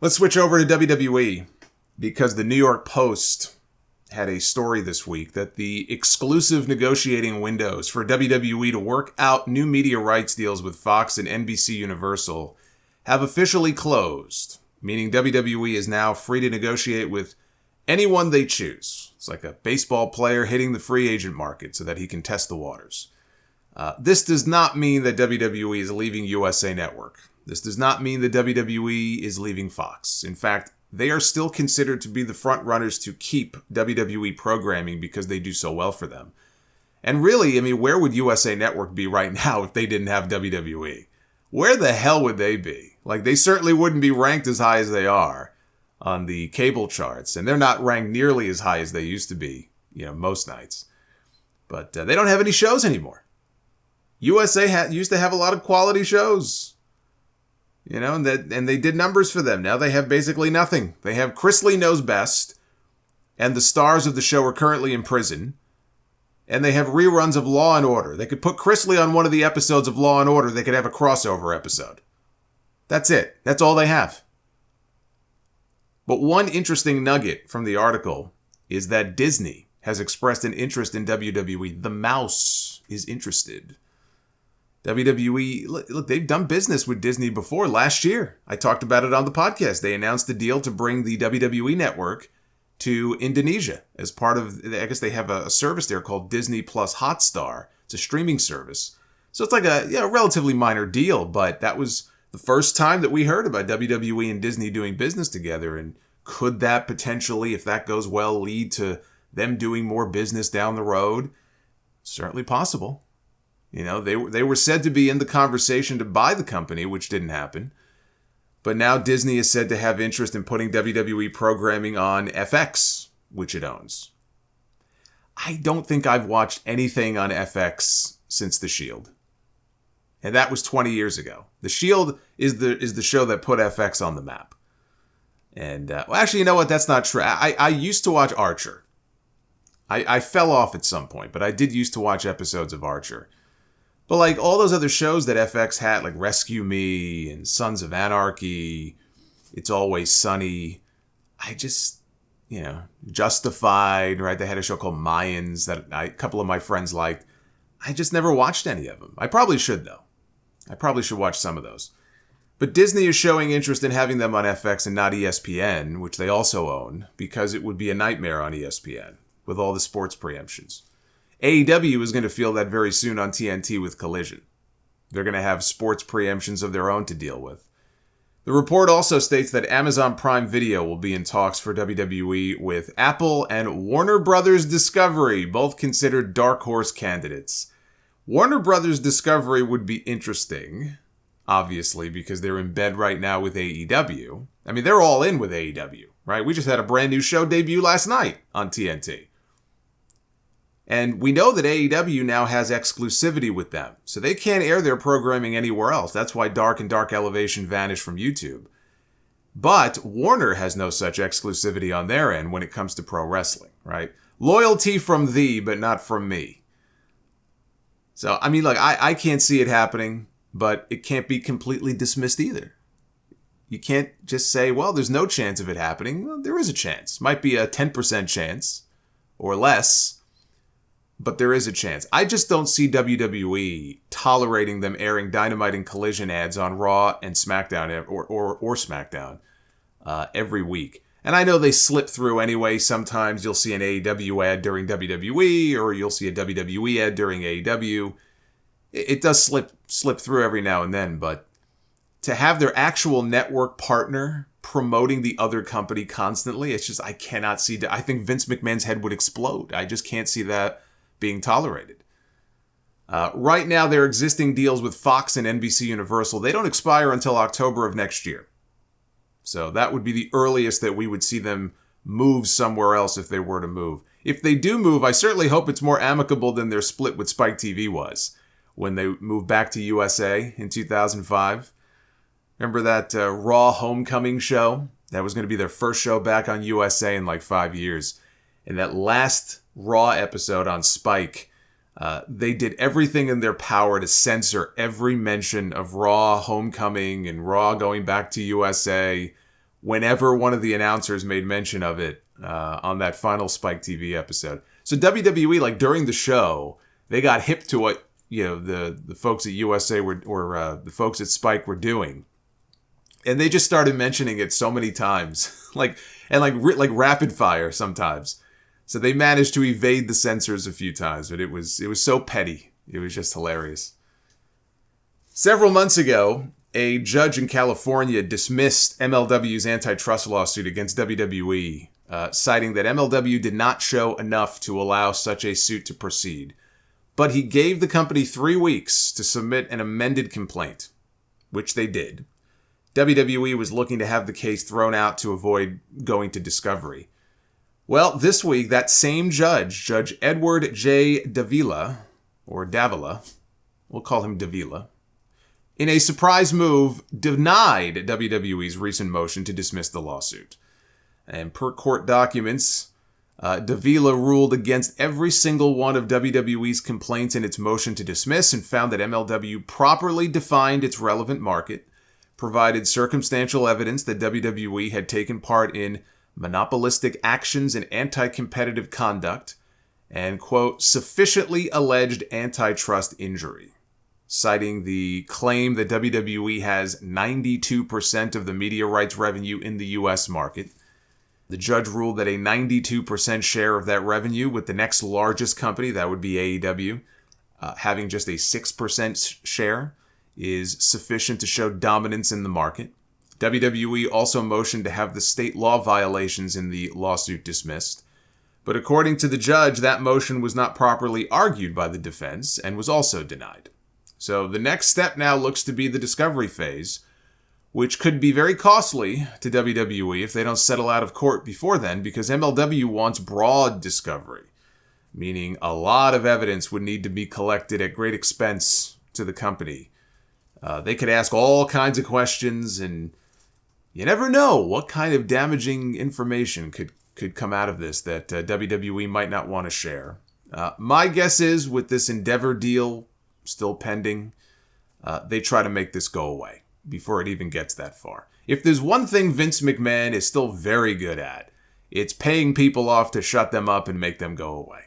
Let's switch over to WWE because the New York Post had a story this week that the exclusive negotiating windows for WWE to work out new media rights deals with Fox and NBC Universal have officially closed, meaning WWE is now free to negotiate with anyone they choose. It's like a baseball player hitting the free agent market so that he can test the waters. This does not mean that WWE is leaving USA Network. This does not mean that WWE is leaving Fox. In fact, they are still considered to be the front runners to keep WWE programming because they do so well for them. And really, I mean, where would USA Network be right now if they didn't have WWE? Where the hell would they be? Like, they certainly wouldn't be ranked as high as they are on the cable charts, and they're not ranked nearly as high as they used to be, most nights. But they don't have any shows anymore. USA used to have a lot of quality shows. And they did numbers for them. Now they have basically nothing. They have Chris Lee Knows Best, and the stars of the show are currently in prison. And they have reruns of Law and Order. They could put Chris Lee on one of the episodes of Law and Order. They could have a crossover episode. That's it. That's all they have. But one interesting nugget from the article is that Disney has expressed an interest in WWE. The mouse is interested. WWE, look, they've done business with Disney before. Last year, I talked about it on the podcast. They announced a deal to bring the WWE network to Indonesia as part of, I guess they have a service there called Disney Plus Hotstar. It's a streaming service. So it's like a relatively minor deal, but that was the first time that we heard about WWE and Disney doing business together. And could that potentially, if that goes well, lead to them doing more business down the road? Certainly possible. They were said to be in the conversation to buy the company, which didn't happen. But now Disney is said to have interest in putting WWE programming on FX, which it owns. I don't think I've watched anything on FX since The Shield. And that was 20 years ago. The Shield is the show that put FX on the map. And, actually, you know what? That's not true. I used to watch Archer. I fell off at some point, but I did used to watch episodes of Archer. But like all those other shows that FX had, like Rescue Me and Sons of Anarchy, It's Always Sunny, I just, Justified, right? They had a show called Mayans that a couple of my friends liked. I just never watched any of them. I probably should, though. I probably should watch some of those. But Disney is showing interest in having them on FX and not ESPN, which they also own, because it would be a nightmare on ESPN with all the sports preemptions. AEW is going to feel that very soon on TNT with Collision. They're going to have sports preemptions of their own to deal with. The report also states that Amazon Prime Video will be in talks for WWE with Apple and Warner Brothers Discovery, both considered dark horse candidates. Warner Brothers Discovery would be interesting, obviously, because they're in bed right now with AEW. I mean, they're all in with AEW, right? We just had a brand new show debut last night on TNT. And we know that AEW now has exclusivity with them, so they can't air their programming anywhere else. That's why Dark and Dark Elevation vanished from YouTube. But Warner has no such exclusivity on their end when it comes to pro wrestling, right? Loyalty from thee, but not from me. So, I mean, look, I can't see it happening, but it can't be completely dismissed either. You can't just say, well, there's no chance of it happening. Well, there is a chance. Might be a 10% chance or less. But there is a chance. I just don't see WWE tolerating them airing Dynamite and Collision ads on Raw and SmackDown or SmackDown every week. And I know they slip through anyway. Sometimes you'll see an AEW ad during WWE, or you'll see a WWE ad during AEW. It does slip through every now and then, but to have their actual network partner promoting the other company constantly, it's just, I cannot see that. I think Vince McMahon's head would explode. I just can't see that being tolerated. Right now, their existing deals with Fox and NBC Universal, they don't expire until October of next year. So that would be the earliest that we would see them move somewhere else if they were to move. If they do move, I certainly hope it's more amicable than their split with Spike TV was when they moved back to USA in 2005. Remember that Raw Homecoming show? That was going to be their first show back on USA in like 5 years. And that last Raw episode on Spike, they did everything in their power to censor every mention of Raw Homecoming and Raw going back to USA whenever one of the announcers made mention of it on that final Spike TV episode. So WWE, like during the show, they got hip to what the folks at USA or the folks at Spike were doing, and they just started mentioning it so many times, like rapid fire sometimes. So they managed to evade the censors a few times, but it was so petty. It was just hilarious. Several months ago, a judge in California dismissed MLW's antitrust lawsuit against WWE, citing that MLW did not show enough to allow such a suit to proceed. But he gave the company 3 weeks to submit an amended complaint, which they did. WWE was looking to have the case thrown out to avoid going to discovery. Well, this week, that same judge, Judge Edward J. Davila, we'll call him Davila, in a surprise move, denied WWE's recent motion to dismiss the lawsuit. And per court documents, Davila ruled against every single one of WWE's complaints in its motion to dismiss and found that MLW properly defined its relevant market, provided circumstantial evidence that WWE had taken part in monopolistic actions and anti-competitive conduct, and, quote, sufficiently alleged antitrust injury, citing the claim that WWE has 92% of the media rights revenue in the U.S. market. The judge ruled that a 92% share of that revenue with the next largest company, that would be AEW, having just a 6% share, is sufficient to show dominance in the market. WWE also motioned to have the state law violations in the lawsuit dismissed. But according to the judge, that motion was not properly argued by the defense and was also denied. So the next step now looks to be the discovery phase, which could be very costly to WWE if they don't settle out of court before then, because MLW wants broad discovery, meaning a lot of evidence would need to be collected at great expense to the company. They could ask all kinds of questions, and you never know what kind of damaging information could come out of this that WWE might not want to share. My guess is, with this Endeavor deal still pending, they try to make this go away before it even gets that far. If there's one thing Vince McMahon is still very good at, it's paying people off to shut them up and make them go away.